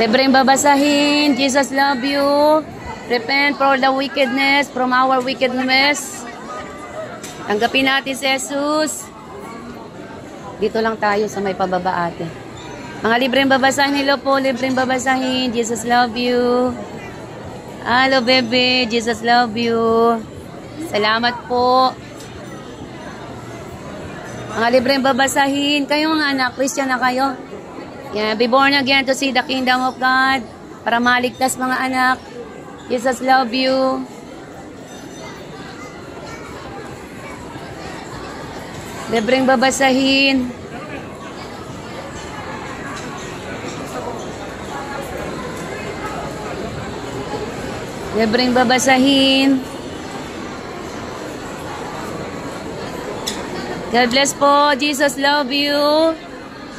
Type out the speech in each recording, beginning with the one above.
Libreng babasahin. Jesus love you. Repent for the wickedness, from our wickedness. Tanggapin natin si Jesus. Dito lang tayo sa may pababa ate. Mga libreng babasahin, hello po, libreng babasahin. Jesus love you. Hello bebe, Jesus love you. Salamat po. Mga libreng babasahin, kayo mga anak, Christian na kayo. Yeah, be born again to see the kingdom of God. Para maligtas mga anak. Jesus love you. Libreng babasahin. Libreng babasahin. God bless po. Jesus love you.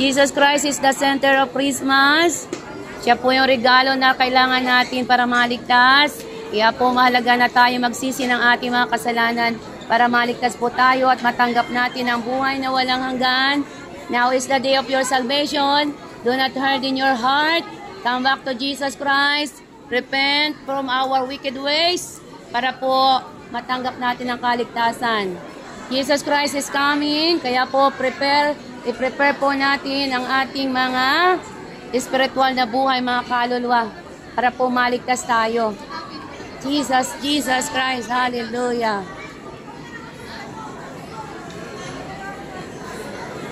Jesus Christ is the center of Christmas. Siya po yung regalo na kailangan natin para maligtas. Kaya po mahalaga na tayo magsisi ng ating mga kasalanan para maligtas po tayo at matanggap natin ang buhay na walang hanggan. Now is the day of your salvation. Do not harden your heart. Come back to Jesus Christ. Repent from our wicked ways para po matanggap natin ang kaligtasan. Jesus Christ is coming. Kaya po i-prepare po natin ang ating mga spiritual na buhay, mga kaluluwa para po maligtas tayo. Jesus Christ. Hallelujah.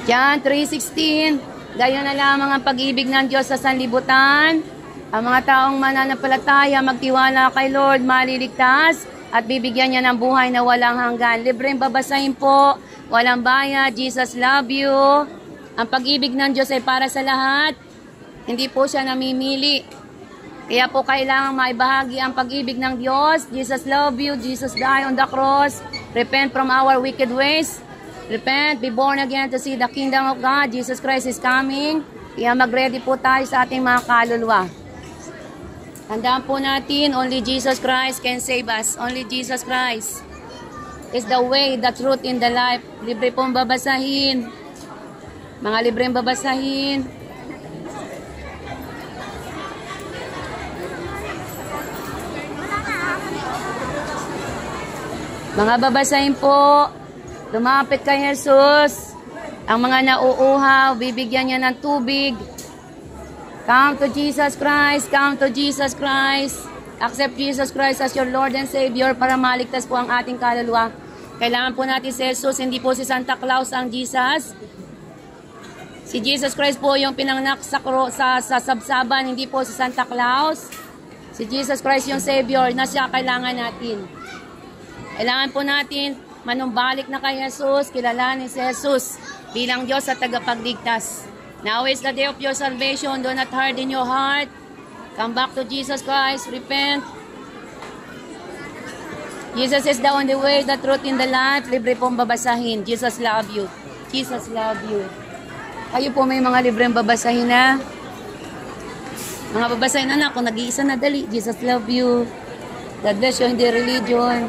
John 3:16. Gayon na lamang ang pag-ibig ng Diyos sa sanlibutan. Ang mga taong mananampalataya, magtiwala kay Lord, maliligtas at bibigyan niya ng buhay na walang hanggan. Libreng babasahin po, walang bayad. Jesus love you. Ang pag-ibig ng Diyos ay para sa lahat. Hindi po siya namimili. Kaya po kailangan maibahagi ang pag-ibig ng Diyos. Jesus love you. Jesus died on the cross. Repent from our wicked ways. Repent, be born again to see the kingdom of God. Jesus Christ is coming. Kaya mag-ready po tayo sa ating mga kaluluwa. Tandaan po natin, only Jesus Christ can save us. Only Jesus Christ is the way, the truth, in the life. Libre pong babasahin. Mga libreng babasahin. Mga babasahin po. Lumapit kay Jesus. Ang mga nauuhaw, bibigyan niya ng tubig. Come to Jesus Christ. Come to Jesus Christ. Accept Jesus Christ as your Lord and Savior para maligtas po ang ating kaluluwa. Kailangan po natin si Jesus, hindi po si Santa Claus ang Jesus. Si Jesus Christ po yung pinanganak sa sabsaban, hindi po si Santa Claus. Si Jesus Christ yung Savior na siya kailangan natin. Kailangan po natin manumbalik na kay Jesus, kilalanin si Jesus bilang Diyos at tagapagligtas. Now is the day of your salvation. Do not harden your heart. Come back to Jesus Christ. Repent. Jesus is the only way, the truth, in the life. Libre pong babasahin. Jesus love you. Jesus love you. Kayo po may mga libreng babasahin na. Mga babasahin na kung nag-iisa na dali. Jesus love you. God bless you. Hindi religion.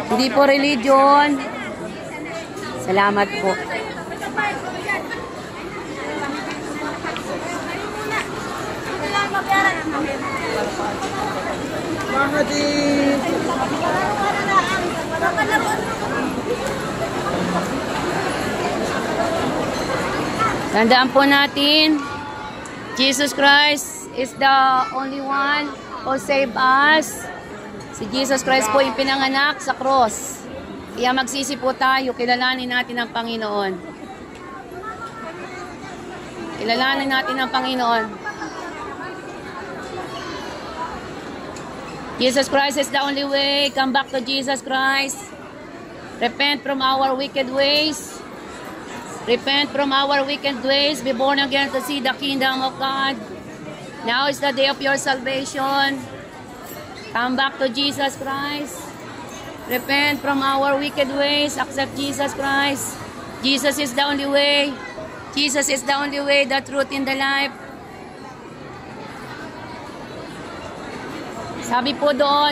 Hindi po religion. Salamat po. Tandaan po natin, Jesus Christ is the only one who save us. Si Jesus Christ po yung pinanganak sa cross. Kaya magsisi po tayo, kilalanin natin ang Panginoon. Kilalanin natin ang Panginoon. Jesus Christ is the only way. Come back to Jesus Christ. Repent from our wicked ways. Repent from our wicked ways. Be born again to see the kingdom of God. Now is the day of your salvation. Come back to Jesus Christ. Repent from our wicked ways. Accept Jesus Christ. Jesus is the only way. Jesus is the only way, the truth, in the life. Sabi po doon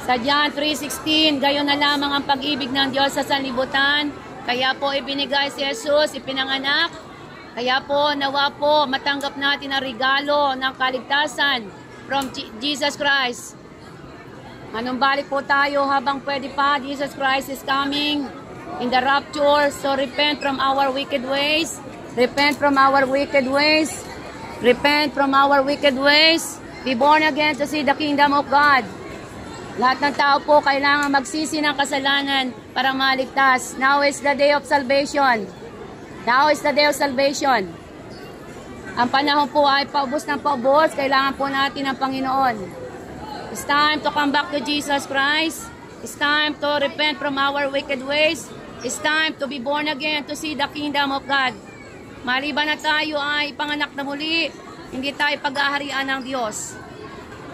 sa John 3:16, gayon na lamang ang pag-ibig ng Diyos sa sanlibutan. Kaya po ibinigay si Jesus, ipinanganak Kaya po, nawa po, matanggap natin ang regalo ng kaligtasan from Jesus Christ. Manumbalik po tayo habang pwede pa. Jesus Christ is coming in the rapture. So repent from our wicked ways. Repent from our wicked ways. Repent from our wicked ways. Be born again to see the kingdom of God. Lahat ng tao po kailangan magsisi ng kasalanan para maligtas. Now is the day of salvation. Now is the day of salvation. Ang panahon po ay paubos ng paubos. Kailangan po natin ang Panginoon. It's time to come back to Jesus Christ. It's time to repent from our wicked ways. It's time to be born again to see the kingdom of God. Maliban na tayo ay ipanganak na muli, hindi tayo pag-aharian ng Diyos.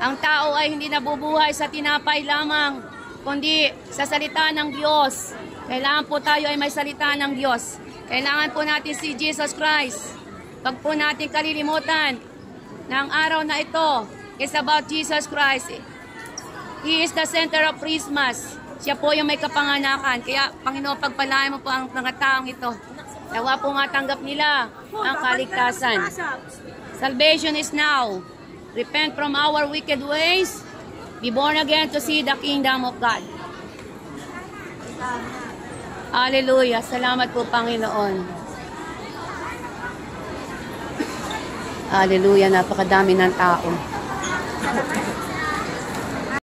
Ang tao ay hindi nabubuhay sa tinapay lamang, kundi sa salita ng Diyos. Kailangan po tayo ay may salita ng Diyos. Kailangan po natin si Jesus Christ. Pag po natin kalilimutan na ang araw na ito is about Jesus Christ. He is the center of Christmas. Siya po yung may kapanganakan. Kaya, Panginoon, pagpalain mo po ang mga taong ito. Nawa po matanggap nila ang kaligtasan. Salvation is now. Repent from our wicked ways. Be born again to see the kingdom of God. Hallelujah. Salamat po, Panginoon. Hallelujah. Napakadami ng tao.